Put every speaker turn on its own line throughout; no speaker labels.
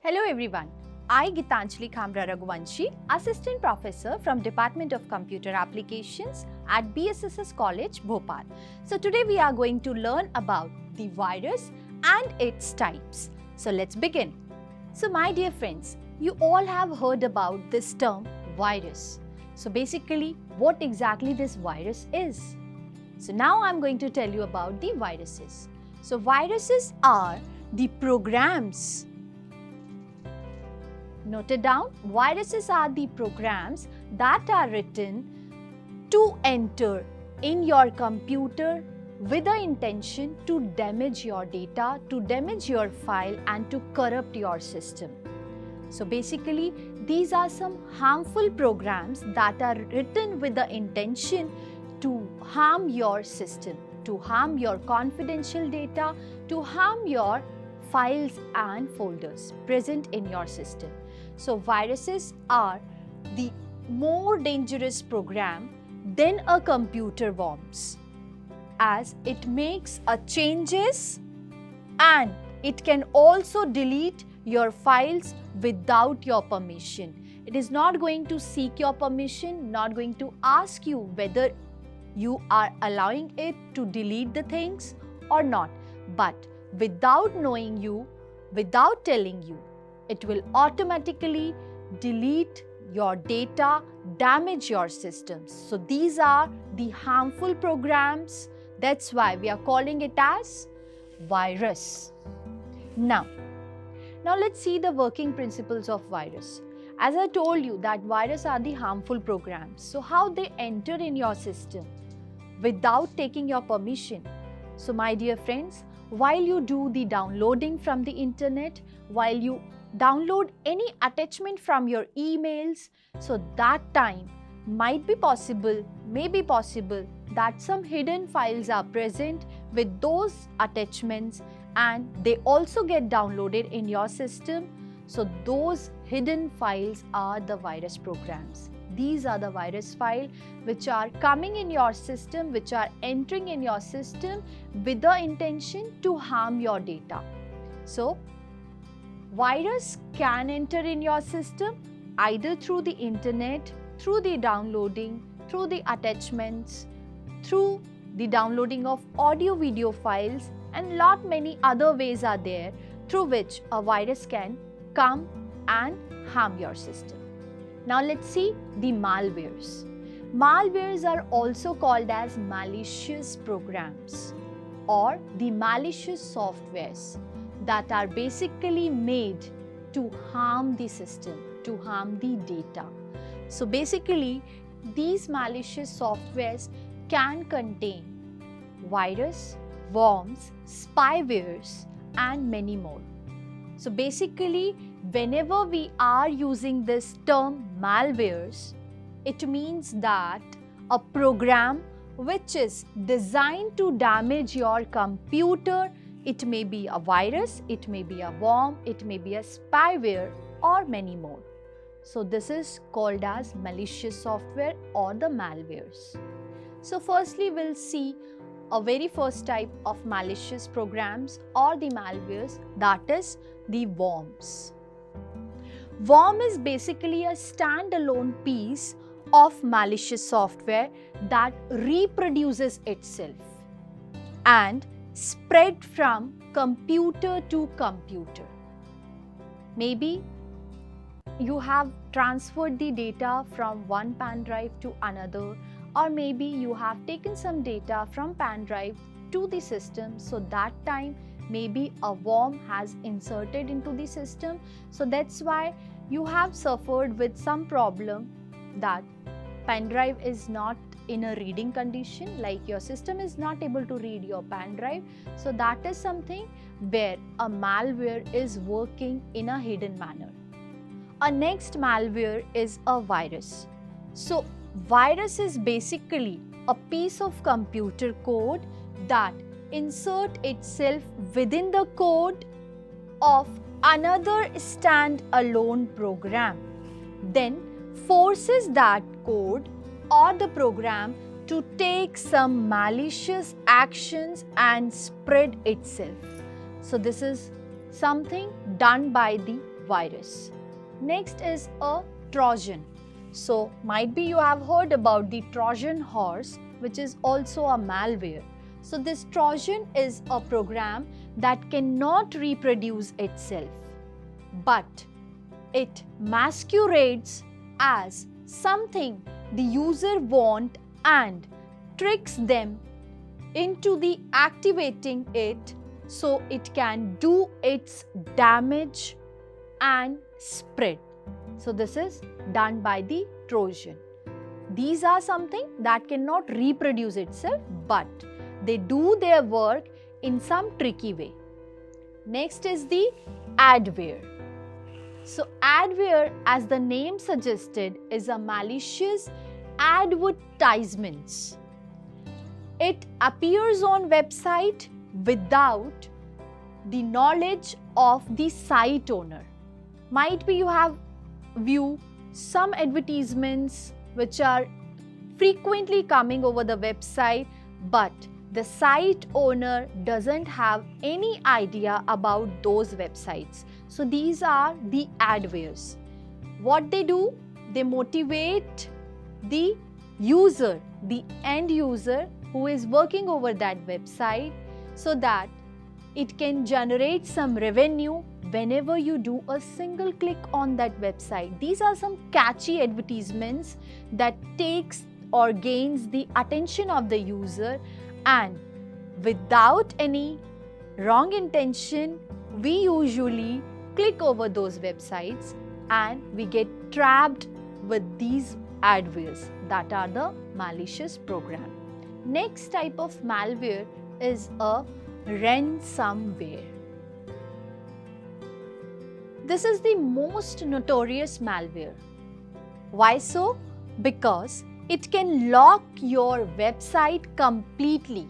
Hello everyone, I Gitanjali Khamra Raghuvanshi, Assistant Professor from Department of Computer Applications at BSSS College, Bhopal. So today we are going to learn about the virus and its types. So let's begin. So my dear friends, you all have heard about this term virus. So basically what exactly this virus is. So now I'm going to tell you about the viruses. So viruses are the programs. Note it down, viruses are the programs that are written to enter in your computer with the intention to damage your data, to damage your file and to corrupt your system. So basically, these are some harmful programs that are written with the intention to harm your system, to harm your confidential data, to harm your files and folders present in your system. So viruses are the more dangerous program than a computer worms, as it makes a changes and it can also delete your files without your permission. It is not going to seek your permission, not going to ask you whether you are allowing it to delete the things or not, but without knowing you, without telling you, it will automatically delete your data, damage your systems. So these are the harmful programs. That's why we are calling it as virus. Now let's see the working principles of virus. As I told you that viruses are the harmful programs. So how they enter in your system without taking your permission. So my dear friends, while you do the downloading from the internet, while you download any attachment from your emails, so that time might be possible, may be possible that some hidden files are present with those attachments and they also get downloaded in your system. So those hidden files are the virus programs. These are the virus files which are coming in your system, which are entering in your system with the intention to harm your data. So virus can enter in your system either through the internet, through the downloading, through the attachments, through the downloading of audio video files, and lot many other ways are there through which a virus can come and harm your system. Now let's see the malwares. Malwares are also called as malicious programs or the malicious softwares that are basically made to harm the system, to harm the data. So basically, these malicious softwares can contain virus, worms, spywares and many more. So basically, whenever we are using this term malwares, it means that a program which is designed to damage your computer. It may be a virus, it may be a worm, it may be a spyware or many more. So this is called as malicious software or the malwares. So firstly we'll see a very first type of malicious programs or the malwares, that is the worms. Worm is basically a standalone piece of malicious software that reproduces itself and spread from computer to computer. Maybe you have transferred the data from one pen drive to another, or maybe you have taken some data from pen drive to the system. So that time maybe a worm has inserted into the system. So that's why you have suffered with some problem that pen drive is not in a reading condition, like your system is not able to read your pen drive. So that is something where a malware is working in a hidden manner. A next malware is a virus. So virus is basically a piece of computer code that insert itself within the code of another standalone program, then forces that code or the program to take some malicious actions and spread itself. So this is something done by the virus. Next is a Trojan. So might be you have heard about the Trojan horse, which is also a malware. So this Trojan is a program that cannot reproduce itself, but it masquerades as something the user wants and tricks them into the activating it so it can do its damage and spread. So this is done by the Trojan. These are something that cannot reproduce itself, but they do their work in some tricky way. Next is the adware. So adware, as the name suggested, is a malicious advertisements. It appears on website without the knowledge of the site owner. Might be you have viewed some advertisements which are frequently coming over the website, but the site owner doesn't have any idea about those websites. So these are the adwares. What they do, they motivate the user, the end user who is working over that website, so that it can generate some revenue whenever you do a single click on that website. These are some catchy advertisements that takes or gains the attention of the user, and without any wrong intention, we usually click over those websites and we get trapped with these adwares that are the malicious program. Next type of malware is a ransomware. This is the most notorious malware. Why so? Because it can lock your website completely,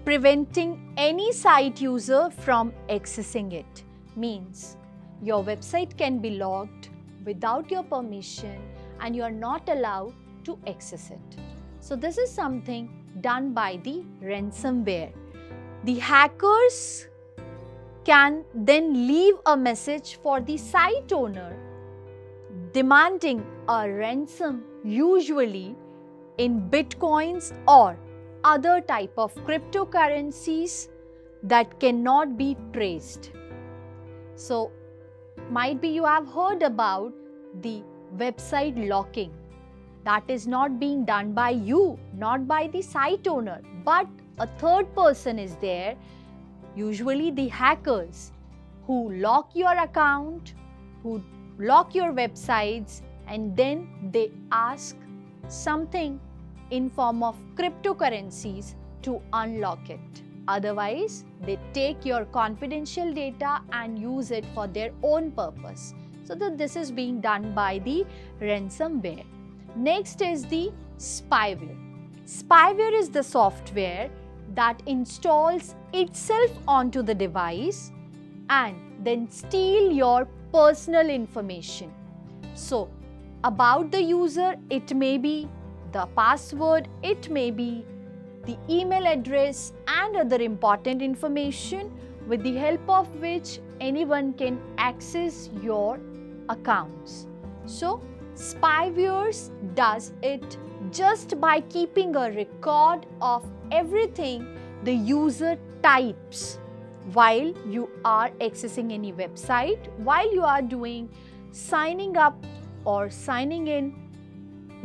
preventing any site user from accessing it. Means your website can be locked without your permission and you are not allowed to access it. So this is something done by the ransomware. The hackers can then leave a message for the site owner demanding a ransom, usually in bitcoins or other type of cryptocurrencies that cannot be traced. So might be you have heard about the website locking. That is not being done by you, not by the site owner, but a third person is there, usually the hackers, who lock your account, who lock your websites, and then they ask something in form of cryptocurrencies to unlock it. Otherwise, they take your confidential data and use it for their own purpose. So this is being done by the ransomware. Next is the spyware. Spyware is the software that installs itself onto the device and then steal your personal information. So about the user, it may be the password, it may be the email address and other important information with the help of which anyone can access your accounts. So spywares does it just by keeping a record of everything the user types while you are accessing any website, while you are doing signing up or signing in.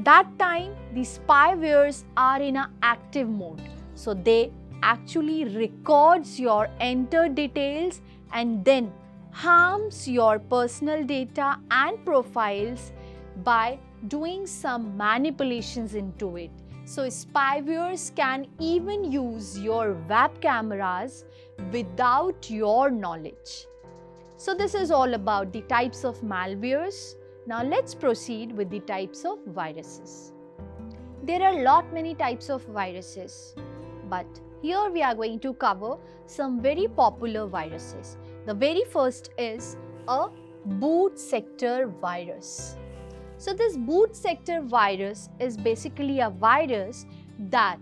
That time the spywares are in an active mode. So they actually records your entered details and then harms your personal data and profiles by doing some manipulations into it. So spywares can even use your web cameras without your knowledge. So this is all about the types of malwares. Now let's proceed with the types of viruses. There are many types of viruses, but here we are going to cover some very popular viruses. The very first is a boot sector virus. So this boot sector virus is basically a virus that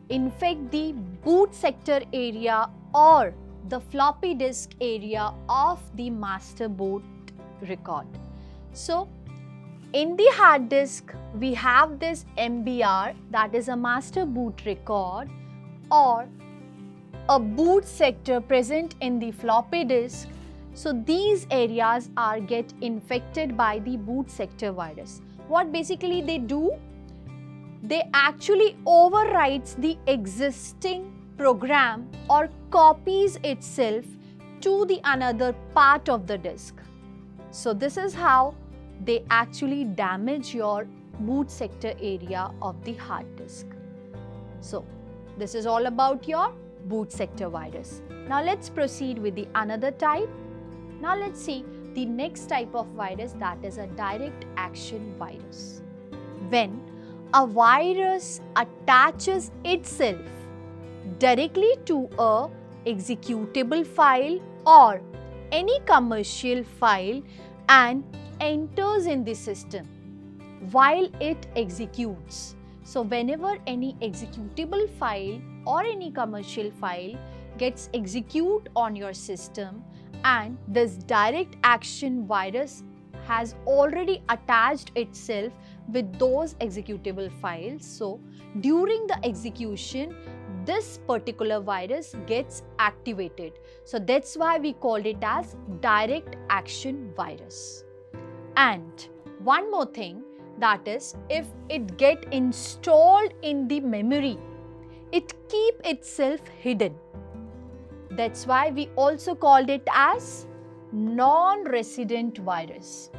infects the boot sector area or the floppy disk area of the master boot record. So in the hard disk, we have this MBR, that is a master boot record, or a boot sector present in the floppy disk. So these areas get infected by the boot sector virus. What basically they do? They actually overwrites the existing program or copies itself to the another part of the disk. So this is how they actually damage your boot sector area of the hard disk. So this is all about your boot sector virus. Now let's proceed with the another type. Now let's see the next type of virus, that is a direct action virus. When a virus attaches itself directly to a executable file or any commercial file and enters in the system while it executes. So whenever any executable file or any commercial file gets executed on your system and this direct action virus has already attached itself with those executable files. So during the execution, this particular virus gets activated. So that's why we called it as direct action virus. And one more thing, that is, if it get installed in the memory, it keep itself hidden. That's why we also called it as non-resident virus.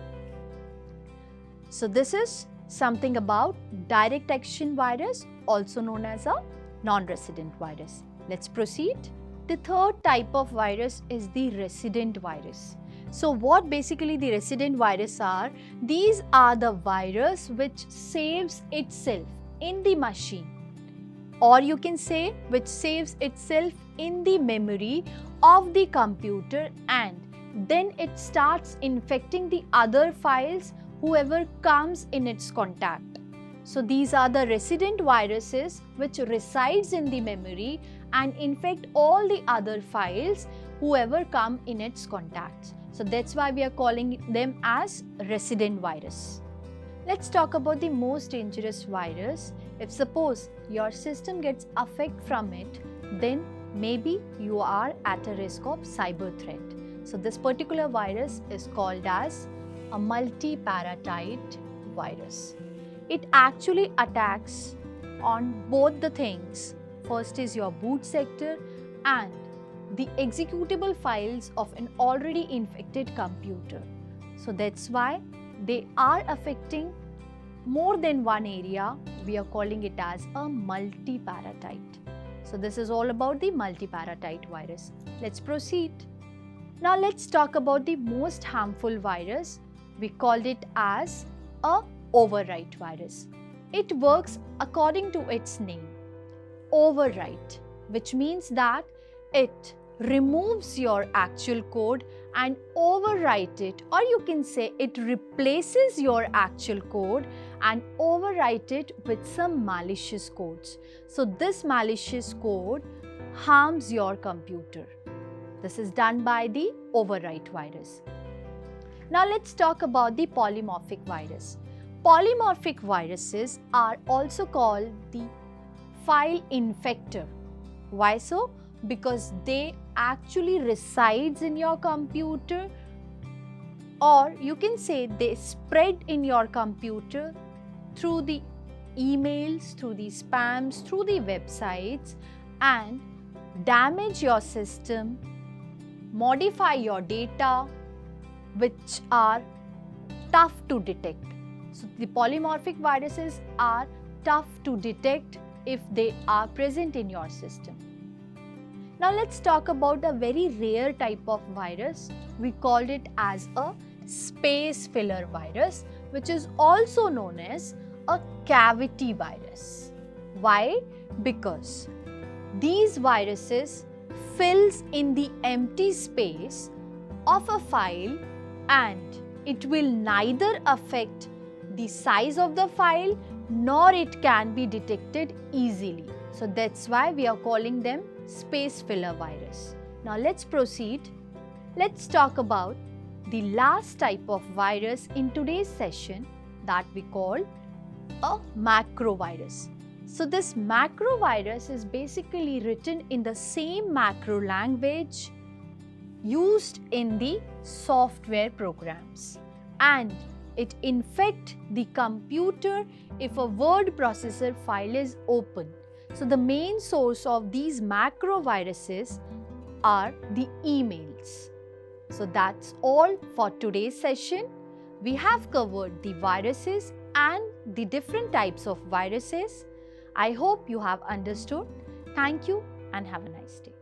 So this is something about direct action virus, also known as a non-resident virus. Let's proceed. The third type of virus is the resident virus. So what basically the resident virus are? These are the virus which saves itself in the machine, or you can say which saves itself in the memory of the computer, and then it starts infecting the other files whoever comes in its contact. So these are the resident viruses which resides in the memory and infect all the other files whoever come in its contacts. So that's why we are calling them as resident virus. Let's talk about the most dangerous virus. If suppose your system gets affected from it, then maybe you are at a risk of cyber threat. So this particular virus is called as a multiparatite virus. It actually attacks on both the things. First is your boot sector and the executable files of an already infected computer. So that's why they are affecting more than one area. We are calling it as a multiparatite. So this is all about the multiparatite virus. Let's proceed. Now let's talk about the most harmful virus. We called it as a overwrite virus. It works according to its name, overwrite, which means that it removes your actual code and overwrite it, or you can say it replaces your actual code and overwrite it with some malicious codes. So this malicious code harms your computer. This is done by the overwrite virus. Now let's talk about the polymorphic virus. Polymorphic viruses are also called the file infector. Why so? Because they actually resides in your computer, or you can say they spread in your computer through the emails, through the spams, through the websites, and damage your system, modify your data, which are tough to detect. So the polymorphic viruses are tough to detect if they are present in your system. Now let's talk about a very rare type of virus. We called it as a space filler virus, which is also known as a cavity virus. Why? Because these viruses fills in the empty space of a file, and it will neither affect the size of the file nor it can be detected easily. So that's why we are calling them space filler virus. Now let's proceed. Let's talk about the last type of virus in today's session that we call a macro virus. So this macro virus is basically written in the same macro language used in the software programs, and it infects the computer if a word processor file is open. So the main source of these macro viruses are the emails. So that's all for today's session. We have covered the viruses and the different types of viruses. I hope you have understood. Thank you and have a nice day.